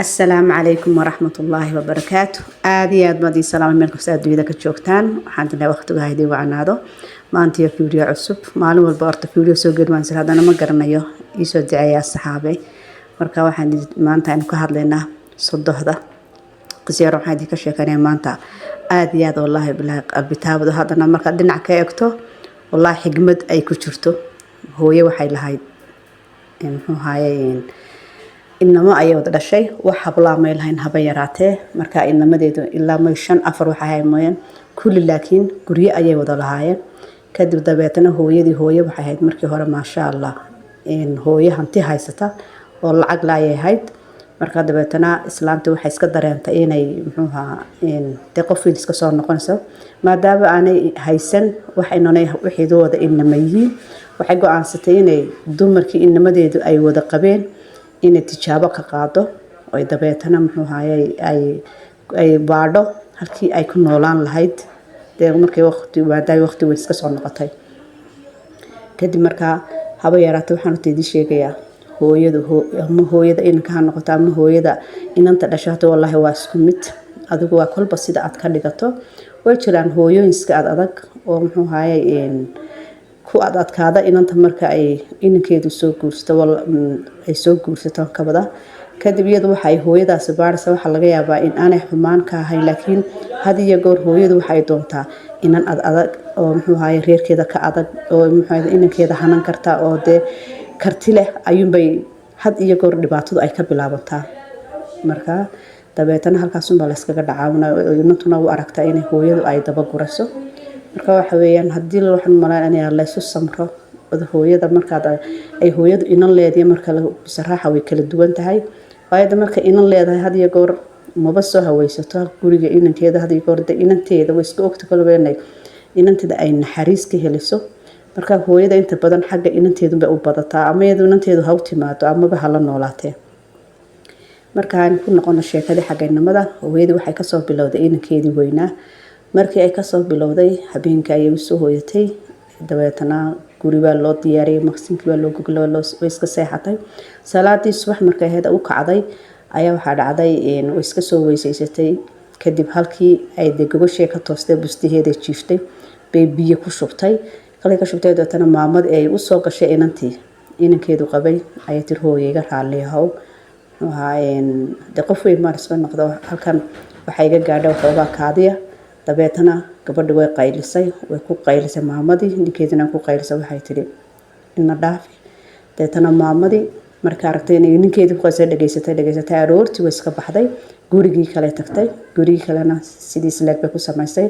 السلام عليكم ورحمة الله وبركاته. آدي أدمدي سلام منكم سعد ويدا كتشوكتان وحنا وقت هايدي وعنادو ما أنتي فيديو عصب معلومة البارت فيديو سوقي ما نصير هذا أنا ما قرنيه يسود دعاية الصحابي مركا وحنا ما أنت عندك هذا لنا صده هذا قصير وحدي كشكاني ما أنت آدي هذا والله بالله البتاب هذا أنا مركا دنا كيكتو والله حجمد أي كشرته هو يوحي لهاي إن هو هاي إنما أيوة ده الشيء وحبلا ما يلهين هبيراته مركا إنما ده إلا ما يشان أفر وحياة موين كل لكن قرية أيوة ده لهاي كدر دبيتنا هو وحياة مركي هورا ما شاء الله إن هو هنتي هاي ستا والعقل أيه هاي مركا دبيتنا إسلامته وحيس كدر أنت إيه محوها إن تقفي ديسكسور نقنسو ما داب أنا هايسن وحيننا وحيدو ده إنما يجي وحيقو عن ستين دمركي إنما ده أيوة ده قبين إن تجابة كقاطو ويدبيتنا محوها أي بعده هالكي أي كنولان لهيد ده مركي وقت ويسكسر نقطي كدي مركا هبا يراتو حانو تيدي شيغيا hooyada inanka ha noqoto ama hooyada inanta dhashato wallahi waa isku mid adigu waa kolba sida aad ka dhigato way jiraan hooyooyin iska adag oo muxuu haayay ku adkaada inanta marka ay inankeedu soo guursato ay soo guursato kabada kadib iyadu waxa ay hooyadaas baarsa waxa laga yaabaa in aanay xumaan ka ahayn laakiin hadiyo goor hooyadu waxay doontaa inan adag oo muxuu haayay reerkeeda ka adag oo muxuu haayay inankeeda hanan karta oo de karti leh ayuun bay had iyo goor dhibaatadu ay ka bilaabataa marka dabeetana halkaas baa la iskaga dhacaawna inantuna u aragtaa in hooyadu ay daba gurayso marka waxa weeyaan hadii la waxan malaan in la isu samro hooyada marka ay hooyadu inan leedahay marka la saraaxa way kala duwan tahay waayada marka inan leedahay had iyo goor maba soo hawaysato guriga inankeeda had iyo goor inanteeda way iska ogta kala weynay inanteeda ay naxariis ka heliso marka hooyada inta badan xagga inanteedu bay u badataa ama iyadu inanteedu ha u timaado ama ba hala noolaatee marka aan ku noqono sheekada xagga inamada hooyadu waxay ka soo bilowday inankeedii weynaa markii ay ka soo bilowday habeenka ay soo hooyatay dabeetana guriga loo diyaariyay maqsinki waa loo goglo loo iska seexatay salaadii subax markay ahayd u kacday ayaa waxa dhacday in uu iska soo weysaysatay kadib halkii ay gogoshay ka toostay bustiheeda jiiftay bay biyo ku shubtay kale ka shubtay dootana maamad ay u soo gashay inankeedu qabay ay tir hooyayga raaliyahow de qof weyn ma rasban noqdo halkan waxay iga gaadhay waxoogaa kaadiya dabeetana gabadhu way ku qaylisay maamadii ninkeedina ku qaylisay waxay tiri ina dhaafi dabeetana maamadii marka aragtay in ninkeedii ku qasay dhageysatay aroortii way iska baxday gurigii kale tagtay gurigii kalena sidii slaag bay ku samaysay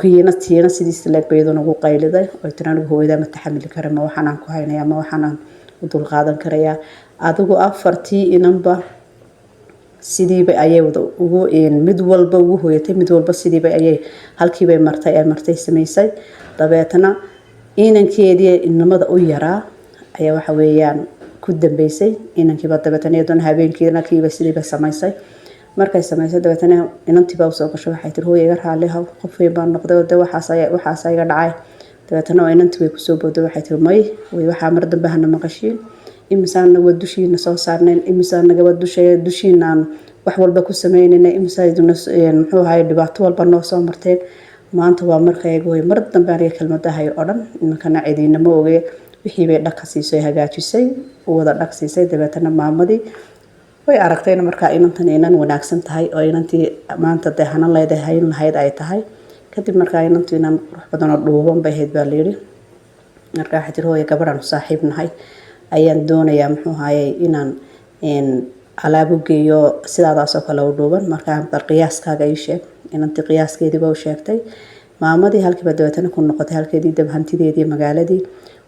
كينا سيديس لك بيدون ugu qayliday oo tiraan hooyada ma taxamil kara ma waxaan aan ku haynay ama waxaan u dul qaadan karaya adigu afartii inanba sidii bay ayay wada ugu mid walba ugu hooyatay mid walba sidii bay ayay halkii bay martay sameysay dabeetana inankeedii inamada u yaraa ayaa waxa weeyaan ku dambeysay inankiiba dabeetana iyadoo habeenkiina kiiba sidii bay sameysay markay sameysay dabeetana inantii baa soo gashay waxay tir hooyayga raaliha qof weyn baan noqday oo waxaas ay dhacay dabeetana inantii way ku soo booday waxay tir may way waxa mar dambe hana maqashiin imsaan wadushiina soo saarneen imsaan naga wadushiinaan wax walba ku sameeynayna imsaaduna muxuu ahay dhibaato walba noo soo marteen maanta waa markayga way mar dambe aan kelmadahay oo dhan inkana ciidina ma oge wixii bay dhaq siisay hagaajisay wada dhaq siisay dabeetana maamadii way aragtayna marka inantan inan wanaagsan tahay oo inantii maanta deehana leedahay lahayd ay tahay kadib marka inantii inan wax badan oo dhuuban bay heed baa leeyahay marka xatir hooyo gabadhan saaxiibnahay ayaan doonayaa muxuu haayay inaan alaabu geeyo sidaas oo kale u dhuuban marka qiyaaskaaga ay sheeg inantii qiyaaskeedii baa u sheegtay maamadii halkii dabeetana ku noqotay halkeedii dab hantideedii magaaladii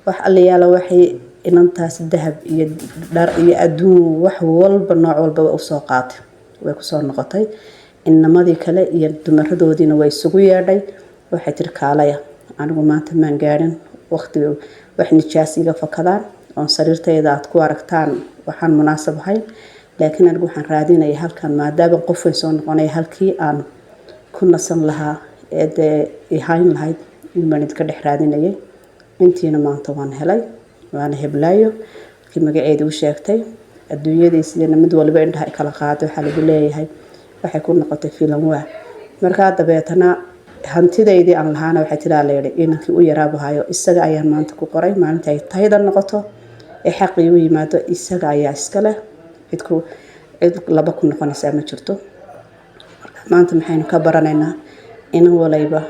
wax aliyaala waxay inantaas dahab iyo dhar iyo adduun wax walba nooc walba u soo qaatay way ku soo noqotay inamadii kale iyo dumaradoodiina way isugu yeedhay waxay tir kaalaya anigu maanta maan gaarin waqtiga wax nijaasiga fakadaan oo sariirtayda aad ku aragtaan waxaan munaasab ahayn laakiin anigu waxaan raadinayaa halkan maadaama qof way soo noqonay halkii aan ku nasan lahaa ee hayn lahayd in baan idka dhex raadinayay intiina maanta waan helay وانا هبلايو كي magaceedu u sheegtay adduunyadiisina mid walba indhaha kala qaado waxa lagu leeyahay waxay ku noqotay filan waa markaa dabeetana hantidaydii aan lahaana waxay tiraa leeyahay inankii u yaraabahayo isaga ayaan maanta ku qoray maalinta ay tayda noqoto ee xaqii u yimaado isaga ayaa iska leh cid laba ku noqonaysa ma jirto maanta maxaynu ka baranaynaa in walayba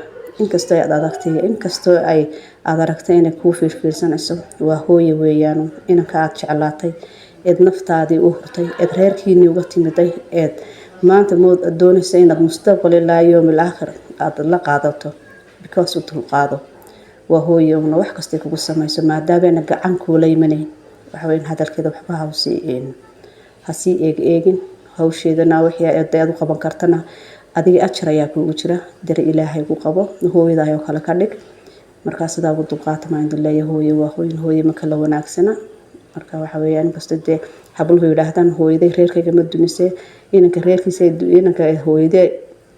inkastoo aad adagtay inkastoo ay aad aragtay inay kuu fiirsanayso waa hooyo weeyaan inanka aad jeclaatay eed naftaadii u hurtay eed reerkiinii uga timiday eed maanta mood doonaysa inaad mustaqbal ilaa yawmil aakhir aad la qaadato because uu dulqaado waa hooyo una wax kasta kugu samayso maadaama gacan kuula imanay waxa weyn hadalkeeda waxba hasi eegin hawsheedana wixii aad u qaban kartana adiga ajar ayaa kugu jira dar ilaahay ku qabo hooyada ayoo kala ka dhig marka sidaa ugu dulqaato ma inta leeyahay hooyo ma kala wanaagsana marka waxa weeyaan bastade habluhu yiraahdaan hooyaday reerkayga ma dumisay inanka reerkiisa inanka hooyaday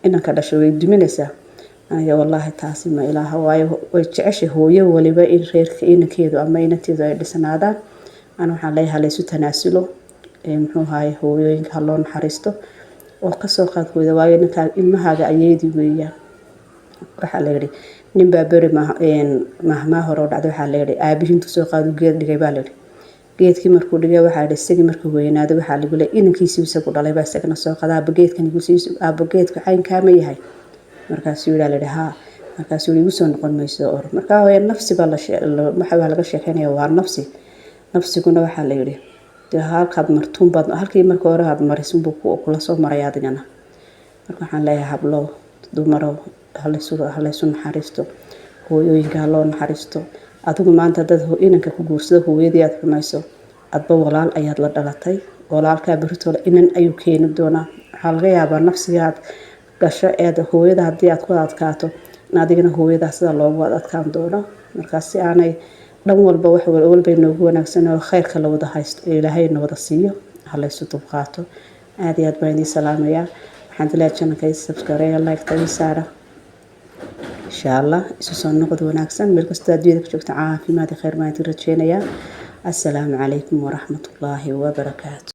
inanka dhashay way duminaysaa aniga wallahi taasi ma ilaaha way jeceshay hooyo waliba in reerka inankeedu ama inanteedu ay dhisanaadaan ana waxaan leeyahay laysu tanaasulo muxuu ahaay hooyooyinka loo naxariisto oo ka soo qaad hooyada waayo ninka ilmahaaga ayeedii weeyaan waxa la yiri nin baa bari ma hore u dhacday waxa la yiri aabihiintu soo qaadu geed dhigay baa la yiri geedkii markuu dhigay waxa la isagii markuu weynaado waxa lagu leeyahay inankiisii isagu dhalay baa isagana soo qadaa geedkan igu siiso geedka caynka ma yahay markaas uu yiraahday ha markaas uu igu soo noqon mayso or marka way nafsi baa waxa laga sheekeynaya waa nafsiguna waxa la yiri halkaad martuun baad halkii marka hore aad marisin buu kula soo maray adigana marka waxaan leeyahay hablo dumaro halaysu naxariisto hooyooyinka loo naxariisto adigu maanta dad inanka ku guursado hooyadii aad xumayso adba walaal ayaad la dhalatay walaalka birtoola inan ayuu keeni doonaa waxa laga yaabaa nafsigaad gasho ee hooyada hadii aad ku adkaato adigana hooyada sida loogu adkaan doono marka si aanay dhan walba wax walba inoogu wanaagsan oo khayrka la wada haysto ilaahayna wada siiyo halaysu dulqaato aad iyo aad baan idin salaamayaa waxaan dilaay channelka subscribe like tan saara insha Allah isu soo noqod wanaagsan meel kasta adduunyada ka joogta caafimaad iyo khayr ma idin rajeenayaa assalaamu calaykum wa rahmatullaahi wa barakaatuh